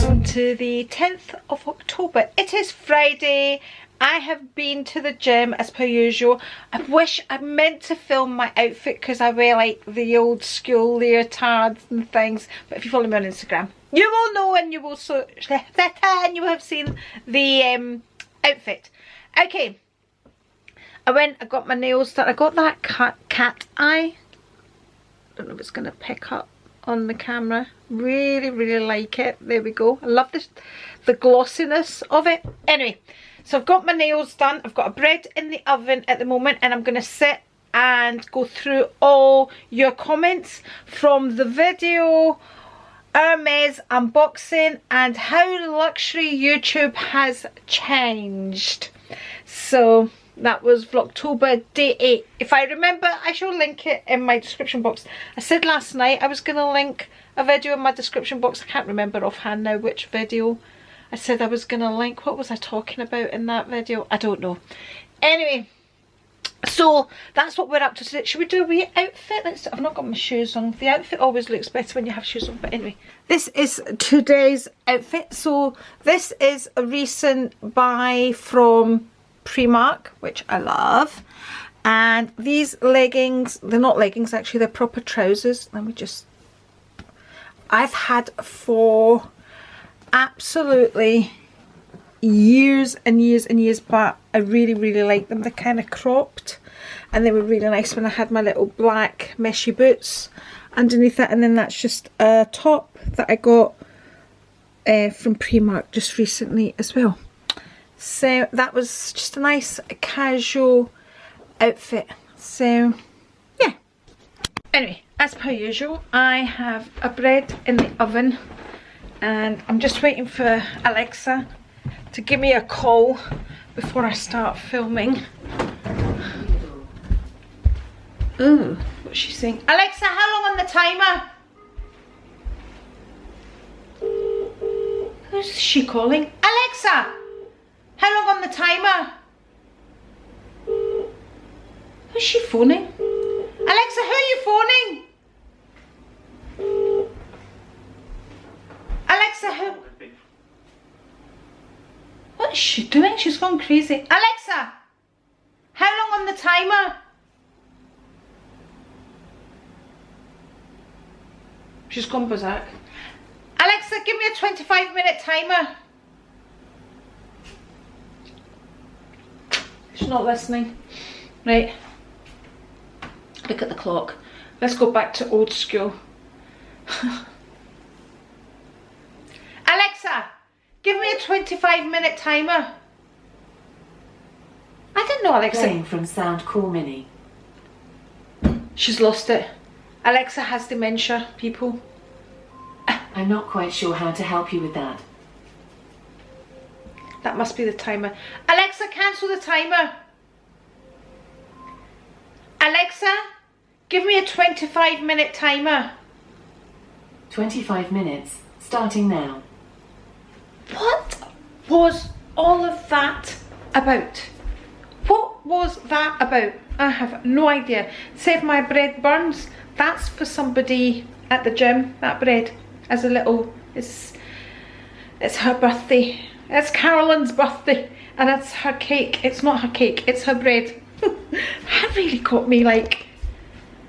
welcome to the 10th of October. It is Friday. I have been to the gym as per usual. I wish I meant to film my outfit because I wear like the old school leotards and things, but if you follow me on Instagram you will know, and you will and you will have seen the outfit. Okay, I got my nails done. I got that cat eye. I don't know if it's going to pick up on the camera. Really like it. There we go. I love this, the glossiness of it. Anyway, so I've got my nails done. I've got a bread in the oven at the moment, and I'm going to sit and go through all your comments from the video Hermes unboxing and how luxury YouTube has changed. So that was Vlogtober day 8. If I remember, I shall link it in my description box. I said last night I was going to link a video in my description box. I can't remember offhand now which video I said I was going to link. What was I talking about in that video? I don't know. Anyway, so that's what we're up to today. Should we do a wee outfit? I've not got my shoes on. The outfit always looks better when you have shoes on. But anyway, this is today's outfit. So this is a recent buy from Primark, which I love. And these leggings, they're not leggings actually, they're proper trousers. Let me just, I've had for absolutely years and years, but I really like them. They're kind of cropped and they were really nice when I had my little black meshy boots underneath it. And then that's just a top that I got from Primark just recently as well. So that was just a nice casual outfit. So yeah, anyway, as per usual, I have a bread in the oven and I'm just waiting for Alexa to give me a call before I start filming. Ooh, what's she saying? Alexa, how long on the timer? Who's she calling? Alexa, how long on the timer? Who's she phoning? Alexa, who are you phoning? Alexa, who? What is she doing? She's gone crazy. Alexa, how long on the timer? She's gone berserk. Alexa, give me a 25-minute timer. She's not listening. Right. Look at the clock. Let's go back to old school. Alexa, give me a 25-minute timer. I didn't know Alexa. Playing from Sound Cool Mini. She's lost it. Alexa has dementia, people. I'm not quite sure how to help you with that. That must be the timer. Alexa, cancel the timer. Alexa, give me a 25-minute timer. 25 minutes, starting now. What was all of that about? What was that about? I have no idea. Save my bread burns. That's for somebody at the gym, that bread. As a little, it's her birthday. It's Carolyn's birthday and it's her cake. It's not her cake, it's her bread. That really got me like,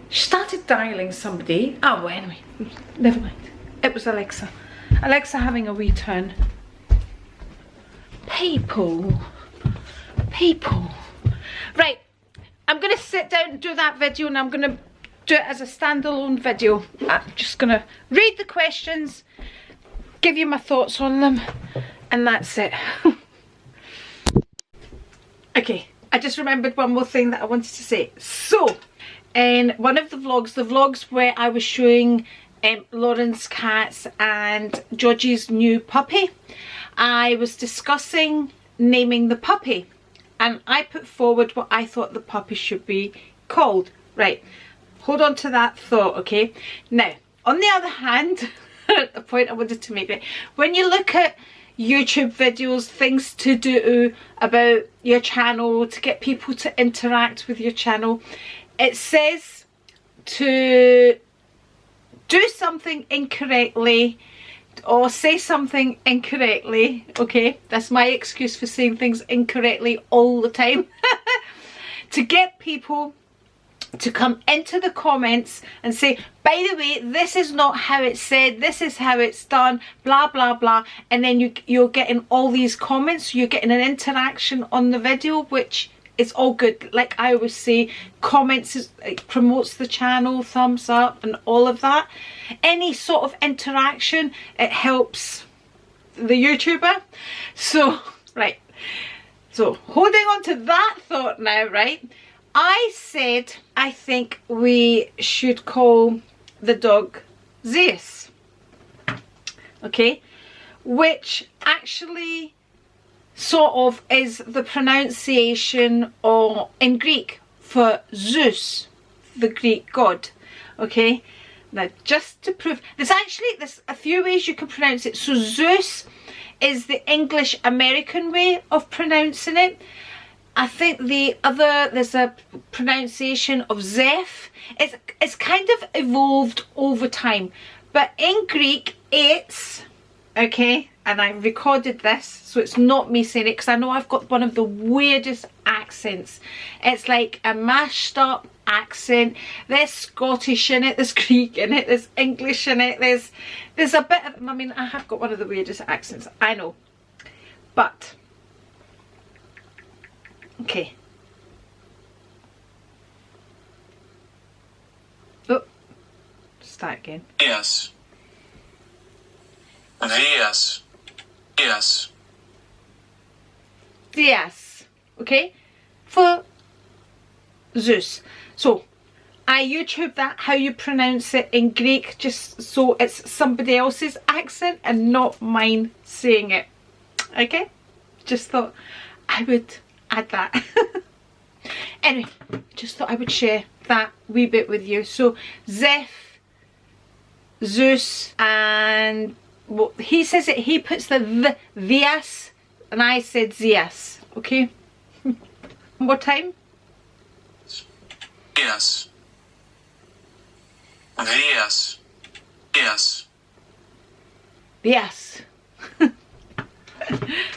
she started dialing somebody. Oh well, anyway, never mind. It was Alexa. Alexa having a wee turn. People. Right, I'm going to sit down and do that video, and I'm going to do it as a standalone video. I'm just going to read the questions, give you my thoughts on them, and that's it. Okay, I just remembered one more thing that I wanted to say. So, in one of the vlogs where I was showing Lauren's cats and Georgie's new puppy, I was discussing naming the puppy, and I put forward what I thought the puppy should be called. Right, hold on to that thought, okay? Now, on the other hand, the point I wanted to make, right, when you look at YouTube videos, things to do about your channel, to get people to interact with your channel, it says to do something incorrectly or say something incorrectly, okay? That's my excuse for saying things incorrectly all the time. To get people to come into the comments and say, by the way, this is not how it's said, this is how it's done, blah blah blah, and then you're getting all these comments, you're getting an interaction on the video, which is all good. Like I always say, comments it promotes the channel, thumbs up and all of that. Any sort of interaction, it helps the YouTuber. So right, so holding on to that thought now, right, I said I think we should call the dog Zeus, okay, which actually sort of is the pronunciation or in Greek for Zeus, the Greek god, okay. Now just to prove, there's a few ways you can pronounce it. So Zeus is the English American way of pronouncing it. I think there's a pronunciation of Zeph. It's kind of evolved over time, but in Greek it's, okay, and I recorded this so it's not me saying it because I know I've got one of the weirdest accents. It's like a mashed up accent. There's Scottish in it, there's Greek in it, there's English in it, there's a bit of, I mean, I have got one of the weirdest accents, I know, but okay. Oh, start again. Yes. Yes. Yes. Yes. Okay. For Zeus. So I YouTube that how you pronounce it in Greek, just so it's somebody else's accent and not mine saying it. Okay. Just thought I would add that. Anyway, just thought I would share that wee bit with you. So Zeph, Zeus, and well, he says it, he puts the Theas, and I said Zeus, okay? One more time. Yes. Yes. Yes. Yes.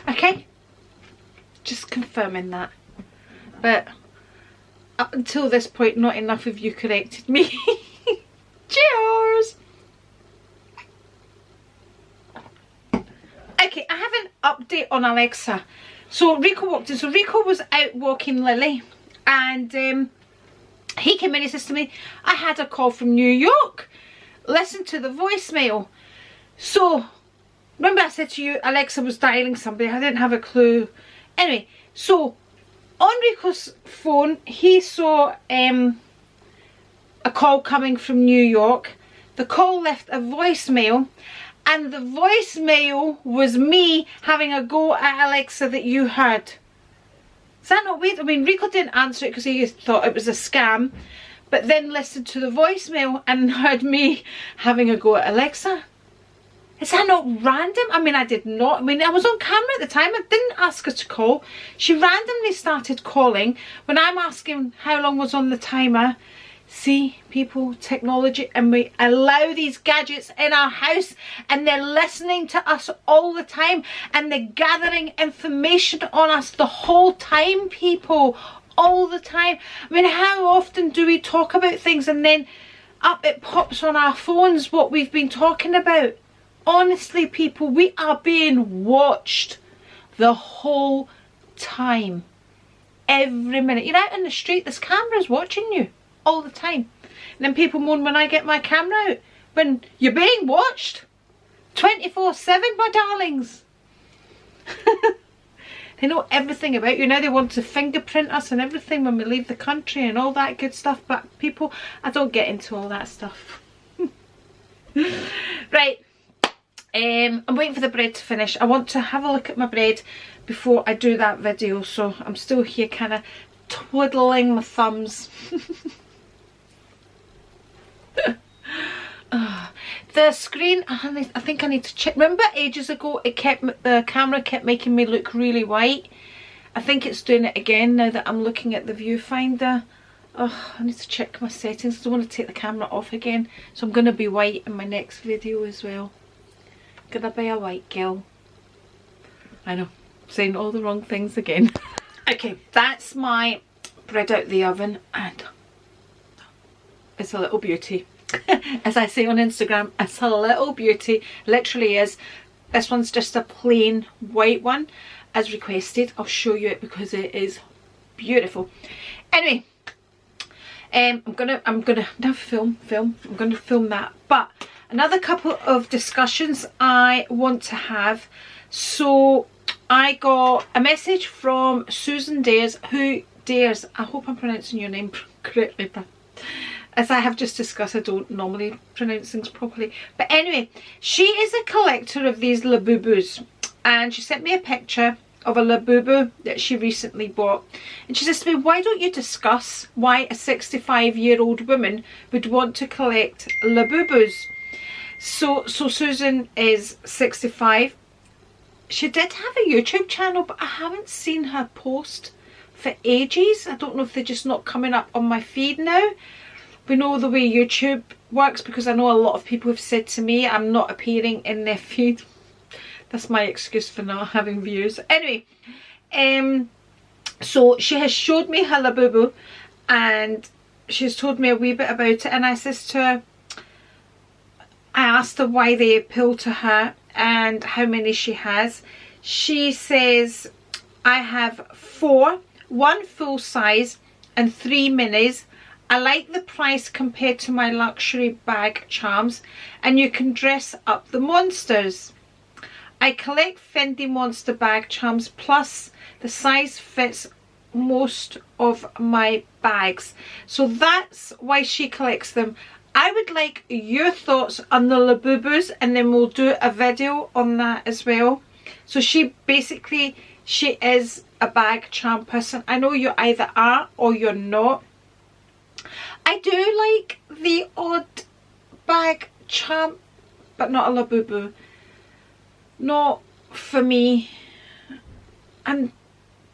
Okay? Just confirming that. But up until this point, not enough of you corrected me. Cheers! Okay, I have an update on Alexa. So Rico walked in. So Rico was out walking Lily, and he came in, he says to me, I had a call from New York. Listen to the voicemail. So remember I said to you Alexa was dialing somebody, I didn't have a clue. Anyway, so on Rico's phone he saw a call coming from New York. The call left a voicemail, and the voicemail was me having a go at Alexa that you heard. Is that not weird? I mean, Rico didn't answer it because he thought it was a scam, but then listened to the voicemail and heard me having a go at Alexa. Is that not random? I mean, I did not. I mean, I was on camera at the time. I didn't ask her to call. She randomly started calling when I'm asking how long was on the timer. See, people, technology, and we allow these gadgets in our house and they're listening to us all the time and they're gathering information on us the whole time, people, all the time. I mean, how often do we talk about things and then up it pops on our phones what we've been talking about? Honestly, people, we are being watched the whole time. Every minute. You're out in the street, there's cameras watching you all the time. And then people moan when I get my camera out. When you're being watched 24/7, my darlings. They know everything about you. Now they want to fingerprint us and everything when we leave the country and all that good stuff. But people, I don't get into all that stuff. Right. I'm waiting for the bread to finish. I want to have a look at my bread before I do that video. So I'm still here kind of twiddling my thumbs. The screen, I think I need to check. Remember ages ago the camera kept making me look really white. I think it's doing it again now that I'm looking at the viewfinder. Oh, I need to check my settings. I don't want to take the camera off again, so I'm going to be white in my next video as well. Gonna be a white girl. I know, saying all the wrong things again. Okay, that's my bread out the oven, and it's a little beauty. As I say on Instagram, it's a little beauty. Literally is. This one's just a plain white one as requested. I'll show you it because it is beautiful. Anyway, I'm gonna now film that. But another couple of discussions I want to have. So I got a message from Susan Dares, who Dares, I hope I'm pronouncing your name correctly, but as I have just discussed, I don't normally pronounce things properly. But anyway, she is a collector of these Labubus, and she sent me a picture of a Labubu that she recently bought. And she says to me, why don't you discuss why a 65-year-old woman would want to collect Labubus? So Susan is 65. She did have a YouTube channel, but I haven't seen her post for ages. I don't know if they're just not coming up on my feed now. We know the way YouTube works, because I know a lot of people have said to me I'm not appearing in their feed. That's my excuse for not having views. Anyway, so she has showed me her Labubu, and she's told me a wee bit about it, and I says to her, I asked her why they appeal to her and how many she has. She says, I have 4, 1 full size and 3 minis. I like the price compared to my luxury bag charms, and you can dress up the monsters. I collect Fendi monster bag charms, plus the size fits most of my bags. So that's why she collects them. I would like your thoughts on the Labubus, and then we'll do a video on that as well. So she is a bag charm person. I know you either are or you're not. I do like the odd bag charm, but not a Labubu. Not for me. And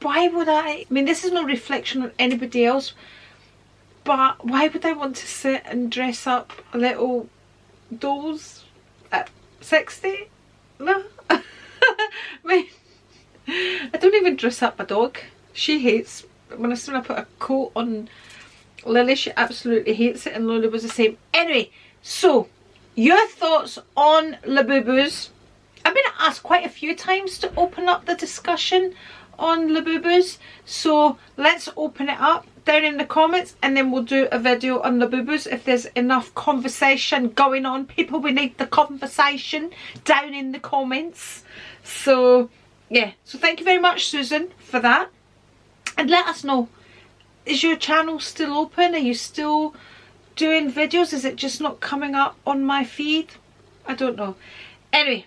why would I mean, this is no reflection on anybody else, but why would I want to sit and dress up little dolls at 60? No. I mean, I don't even dress up my dog. She hates when I put a coat on Lily. She absolutely hates it, and Lily was the same. Anyway, so your thoughts on Labubus. I've been asked quite a few times to open up the discussion on Labubus, so let's open it up down in the comments, and then we'll do a video on Labubus if there's enough conversation going on. People, we need the conversation down in the comments. So yeah, so thank you very much, Susan, for that. And let us know, is your channel still open? Are you still doing videos? Is it just not coming up on my feed? I don't know. Anyway,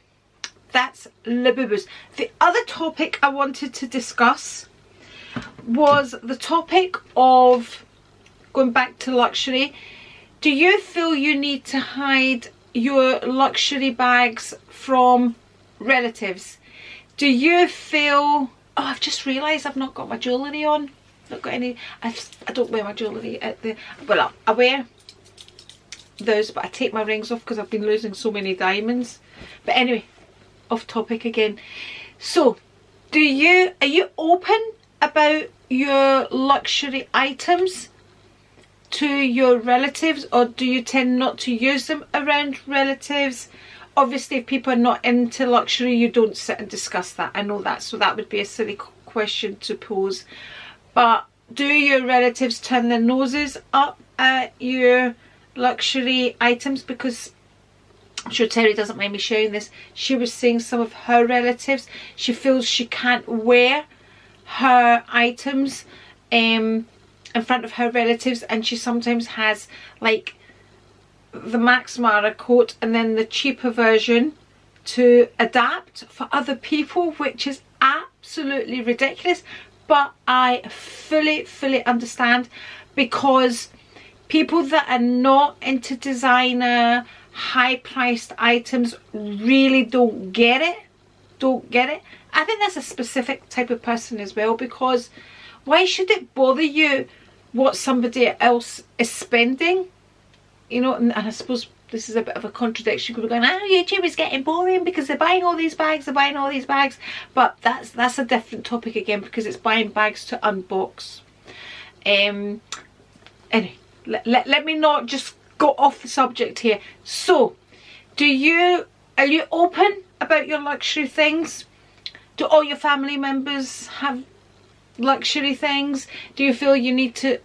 that's Labubus. The other topic I wanted to discuss was the topic of going back to luxury. Do you feel you need to hide your luxury bags from relatives? Do you feel, oh, I've just realised I've not got my jewellery on. Not got any. I don't wear my jewellery at the, well, I wear those, but I take my rings off because I've been losing so many diamonds. But anyway, off topic again. So are you open about your luxury items to your relatives, or do you tend not to use them around relatives? Obviously, if people are not into luxury, you don't sit and discuss that. I know that, so that would be a silly question to pose. But do your relatives turn their noses up at your luxury items? Because I'm sure Terry doesn't mind me sharing this. She was saying some of her relatives, she feels she can't wear her items in front of her relatives, and she sometimes has like the Max Mara coat and then the cheaper version to adapt for other people, which is absolutely ridiculous. But I fully understand, because people that are not into designer high priced items really don't get it. I think that's a specific type of person as well, because why should it bother you what somebody else is spending? You know, and I suppose this is a bit of a contradiction. People are going, oh, YouTube is getting boring because they're buying all these bags, they're buying all these bags. But that's a different topic again, because it's buying bags to unbox. Anyway, let me not just go off the subject here. So, are you open about your luxury things? Do all your family members have luxury things? Do you feel you need to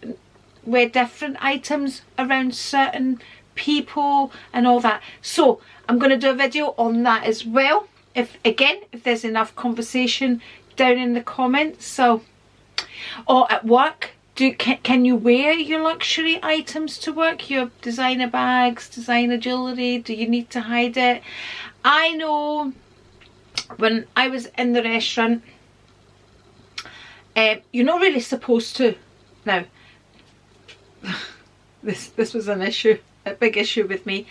wear different items around certain people and all that? So I'm going to do a video on that as well, if there's enough conversation down in the comments. So, or at work, can you wear your luxury items to work? Your designer bags, designer jewellery, do you need to hide it? I know when I was in the restaurant, you're not really supposed to. Now, this was an issue, a big issue with me.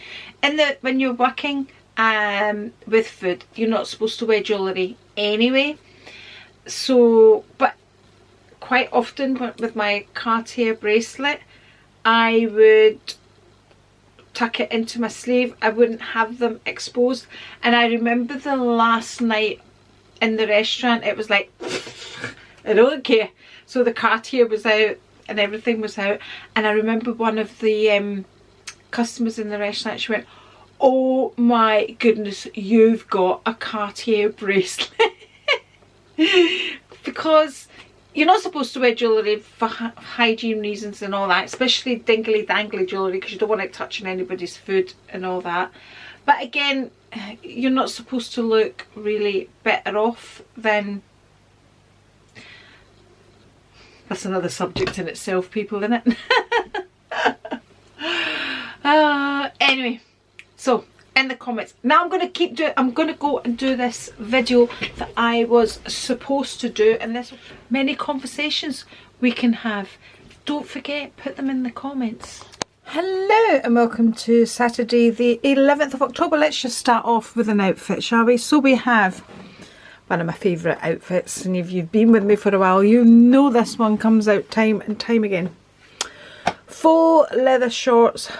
When you're working with food, you're not supposed to wear jewellery anyway. So, but quite often with my Cartier bracelet, I would tuck it into my sleeve. I wouldn't have them exposed. And I remember the last night in the restaurant, it was like, I don't care. So the Cartier was out and everything was out. And I remember one of the customers in the restaurant, she went, oh my goodness, you've got a Cartier bracelet. Because you're not supposed to wear jewellery for hygiene reasons and all that, especially dingly dangly jewellery, because you don't want it touching anybody's food and all that. But again, you're not supposed to look really better off than... That's another subject in itself, people, isn't it? Anyway, so in the comments now, I'm going to go and do this video that I was supposed to do, and there's many conversations we can have. Don't forget, put them in the comments. Hello and welcome to Saturday the 11th of October. Let's just start off with an outfit, shall we? So we have one of my favourite outfits, and if you've been with me for a while, you know this one comes out time and time again. Faux leather shorts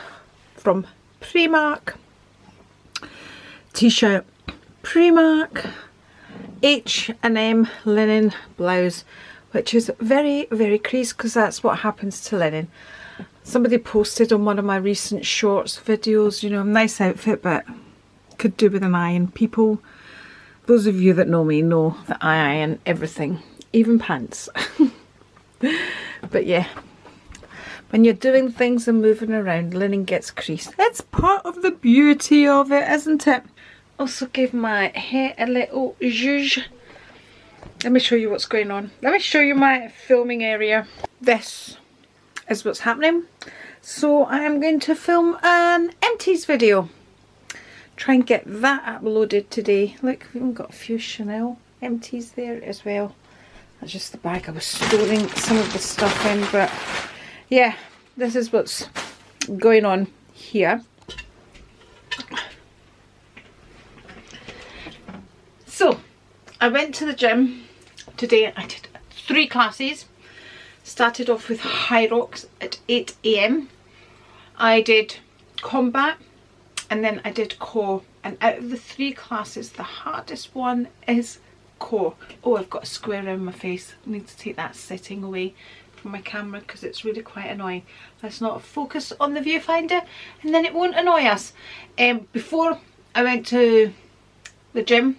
from Primark, t-shirt Primark, H&M linen blouse, which is very, very creased, because that's what happens to linen. Somebody posted on one of my recent shorts videos, you know, nice outfit, but could do with an iron. People, those of you that know me know that I iron everything, even pants. But yeah, when you're doing things and moving around, linen gets creased. That's part of the beauty of it, isn't it? Also give my hair a little zhuzh. Let me show you what's going on. Let me show you my filming area. This is what's happening. So I am going to film an empties video. Try and get that uploaded today. Look, we've even got a few Chanel empties there as well. That's just the bag I was storing some of the stuff in, but yeah, this is what's going on here. So I went to the gym today. I did 3 classes. Started off with high rocks at 8 AM. I did combat, and then I did core. And out of the 3 classes, the hardest one is core. Oh, I've got a square around my face. I need to take that setting away from my camera because it's really quite annoying. Let's not focus on the viewfinder and then it won't annoy us. Before I went to the gym,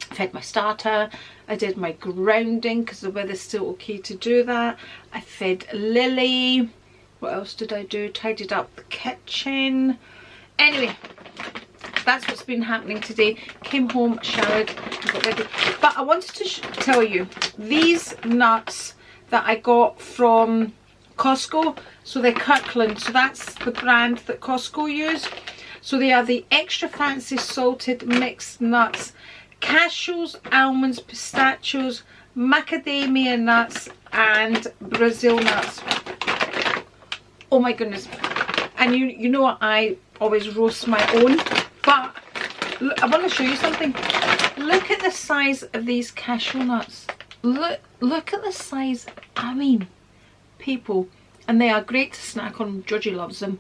I fed my starter, I did my grounding because the weather's still okay to do that. I fed Lily. What else did I do? Tidied up the kitchen. Anyway, that's what's been happening today. Came home, showered, and got ready. But I wanted to tell you, these nuts that I got from Costco, so they're Kirkland, so that's the brand that Costco use. So they are the extra fancy salted mixed nuts. Cashews, almonds, pistachios, macadamia nuts and Brazil nuts. Oh my goodness. And you know what, I always roast my own, but look, I want to show you something. Look at the size of these cashew nuts. Look at the size. I mean, people, and they are great to snack on. Georgie loves them.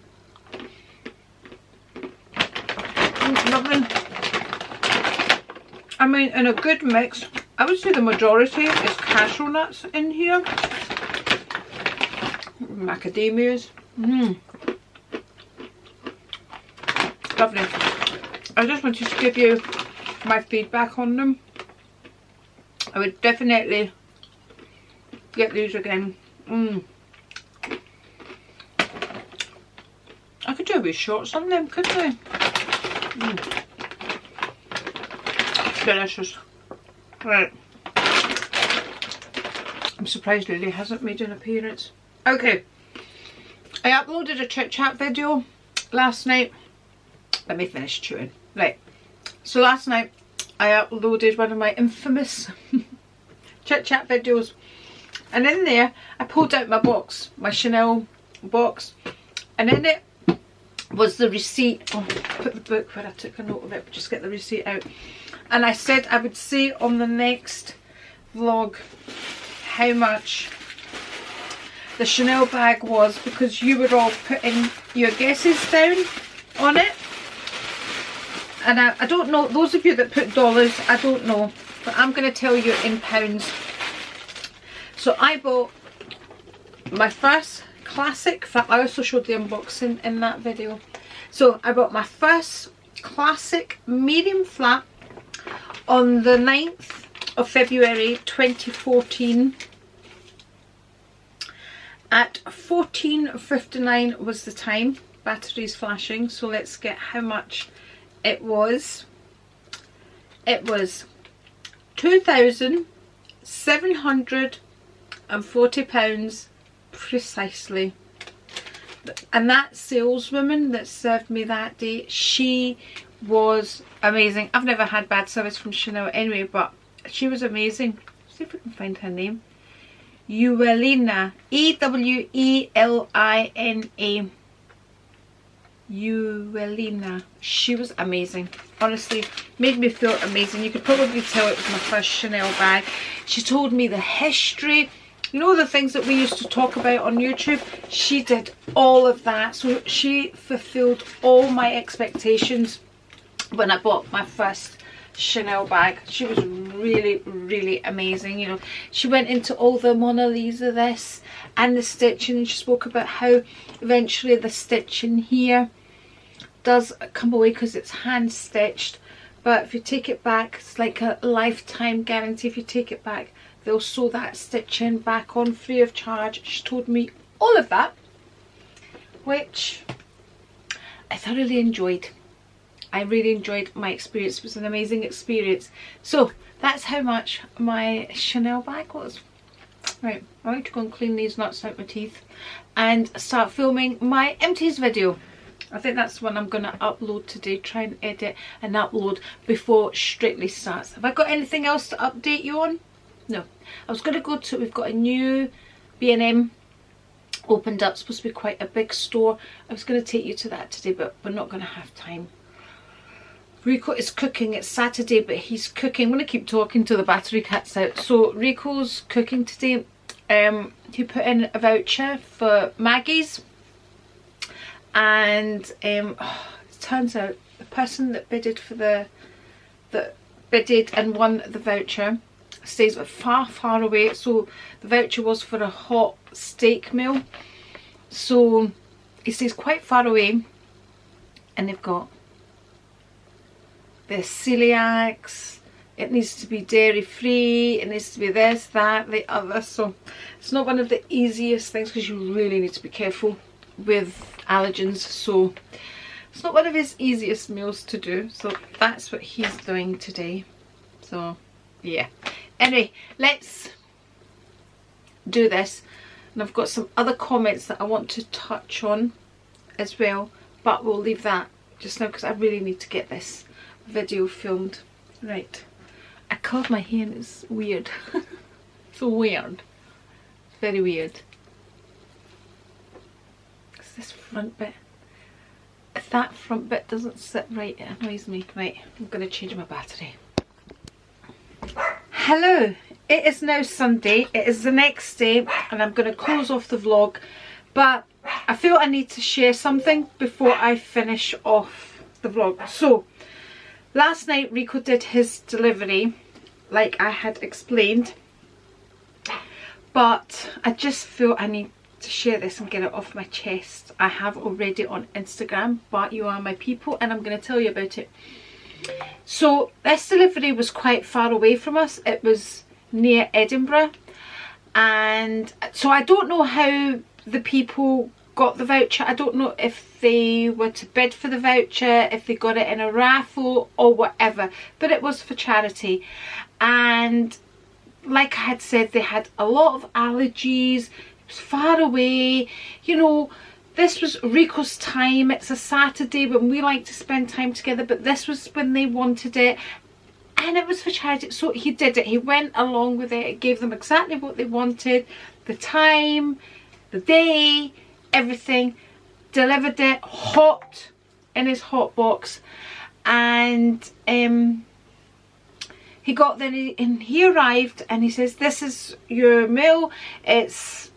Lovely. I mean, in a good mix, I would say the majority is cashew nuts in here. Macadamias. Lovely. I just wanted to give you my feedback on them. I would definitely get these again. I could do a wee shorts on them, couldn't I? Delicious. Right. I'm surprised Lily hasn't made an appearance. Okay. I uploaded a chit chat video last night. Let me finish chewing. Right. So last night I uploaded one of my infamous chit chat videos. And in there I pulled out my box, my Chanel box. And in it was the receipt. Oh, put the book where I took a note of it, but just get the receipt out. And I said I would say on the next vlog how much the Chanel bag was, because you were all putting your guesses down on it. And I don't know, those of you that put dollars, I don't know, but I'm going to tell you in pounds. So I bought my first classic, in fact I also showed the unboxing in that video. So I bought my first classic medium flat on the 9th of February 2014 at 14:59 was the time. Batteries flashing, so let's get how much it was. It was £2,740 precisely. And that saleswoman that served me that day, she was amazing. I've never had bad service from Chanel anyway, but she was amazing. Let's see if we can find her name. Ewelina. E-W-E-L-I-N-A. Ewelina. She was amazing. Honestly, made me feel amazing. You could probably tell it was my first Chanel bag. She told me the history. You know, the things that we used to talk about on YouTube? She did all of that. So she fulfilled all my expectations when I bought my first Chanel bag. She was really, really amazing. You know, she went into all the Mona Lisa this and the stitching. She spoke about how eventually the stitching here does come away because it's hand stitched, but if you take it back, it's like a lifetime guarantee. If you take it back, they'll sew that stitching back on free of charge. She told me all of that, which I thoroughly enjoyed. I really enjoyed my experience. It was an amazing experience. So that's how much my Chanel bag was. Right, I like to go and clean these nuts out my teeth and start filming my empties video. I think that's the one I'm going to upload today. Try and edit and upload before Strictly starts. Have I got anything else to update you on? No. I was going to go to, we've got a new B&M opened up. It's supposed to be quite a big store. I was going to take you to that today, but we're not going to have time. Rico is cooking. It's Saturday, but he's cooking. I'm going to keep talking till the battery cuts out. So Rico's cooking today. He put in a voucher for Maggie's, and it turns out the person that bidded for that bidded and won the voucher stays far away. So the voucher was for a hot steak meal, so he stays quite far away, and they've got the celiacs, it needs to be dairy free, it needs to be this, that, the other. So it's not one of the easiest things, because you really need to be careful with allergens. So it's not one of his easiest meals to do. So that's what he's doing today. So yeah, anyway, let's do this. And I've got some other comments that I want to touch on as well, but we'll leave that just now because I really need to get this video filmed. Right, I curled my hair and it's weird. So weird, very weird. It's this front bit. If that front bit doesn't sit right, it annoys me. Right, I'm going to change my battery. Hello, it is now Sunday. It is the next day and I'm going to close off the vlog, but I feel I need to share something before I finish off the vlog. So last night Rico did his delivery like I had explained, but I just feel I need to share this and get it off my chest. I have already on Instagram, but you are my people and I'm going to tell you about it. So this delivery was quite far away from us. It was near Edinburgh, and so I don't know how the people got the voucher. I don't know if they were to bid for the voucher, if they got it in a raffle or whatever, but it was for charity. And like I had said, they had a lot of allergies. It was far away, you know. This was Rico's time. It's a Saturday when we like to spend time together, but this was when they wanted it, and it was for charity. So he did it. He went along with it. It gave them exactly what they wanted, the time, the day, everything. Delivered it hot in his hot box, and he got there and he arrived and he says, this is your meal. It's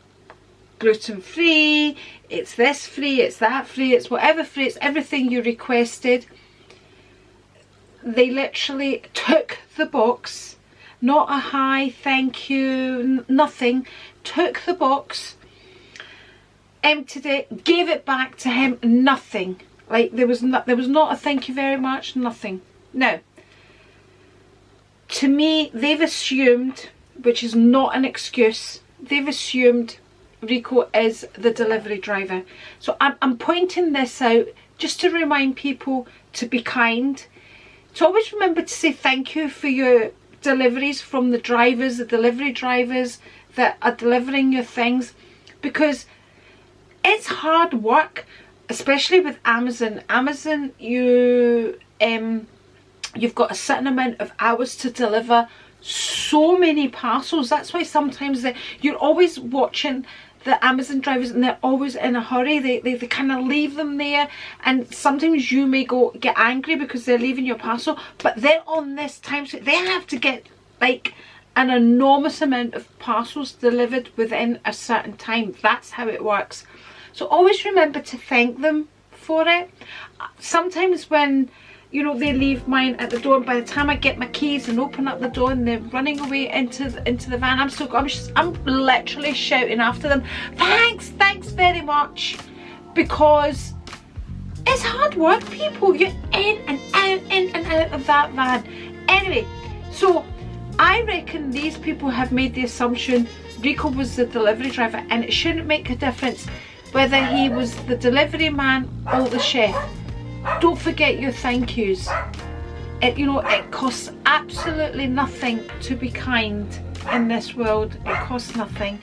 gluten free, it's this free, it's that free, it's whatever free, it's everything you requested. They literally took the box, not a hi, thank you, nothing. Took the box, emptied it, gave it back to him, nothing. Like there was not a thank you very much, nothing. Now, to me, they've assumed, which is not an excuse, they've assumed Rico is the delivery driver. So I'm pointing this out just to remind people to be kind, to always remember to say thank you for your deliveries from the drivers, the delivery drivers that are delivering your things, because it's hard work, especially with Amazon. Amazon, you've got a certain amount of hours to deliver so many parcels. That's why sometimes you're always watching the Amazon drivers and they're always in a hurry. They kind of leave them there, and sometimes you may get angry because they're leaving your parcel, but they're on this time, so they have to get like an enormous amount of parcels delivered within a certain time. That's how it works. So always remember to thank them for it. Sometimes when, you know, they leave mine at the door, and by the time I get my keys and open up the door and they're running away into the van, I'm literally shouting after them, thanks very much, because it's hard work, people. You're in and out of that van. Anyway, so I reckon these people have made the assumption Rico was the delivery driver, and it shouldn't make a difference whether he was the delivery man or the chef. Don't forget your thank yous. You know, it costs absolutely nothing to be kind in this world. It costs nothing.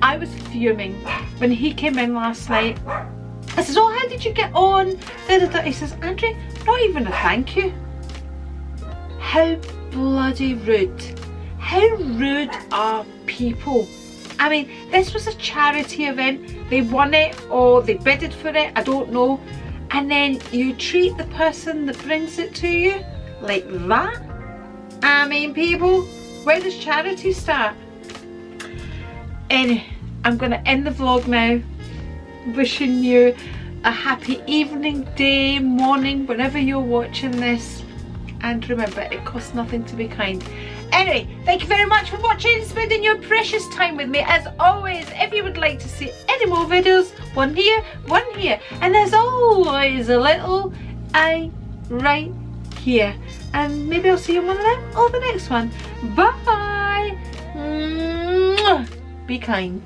I was fuming when he came in last night. I says, oh, how did you get on? He says, Andri, not even a thank you. How bloody rude. How rude are people? I mean, this was a charity event. They won it or they bidded for it, I don't know. And then you treat the person that brings it to you like that? I mean, people, where does charity start? Anyway, I'm going to end the vlog now. Wishing you a happy evening, day, morning, whenever you're watching this. And remember, it costs nothing to be kind. Anyway, thank you very much for watching and spending your precious time with me. As always, if you would like to see any more videos, one here, and there's always a little eye right here. And maybe I'll see you on one of them or the next one. Bye! Be kind.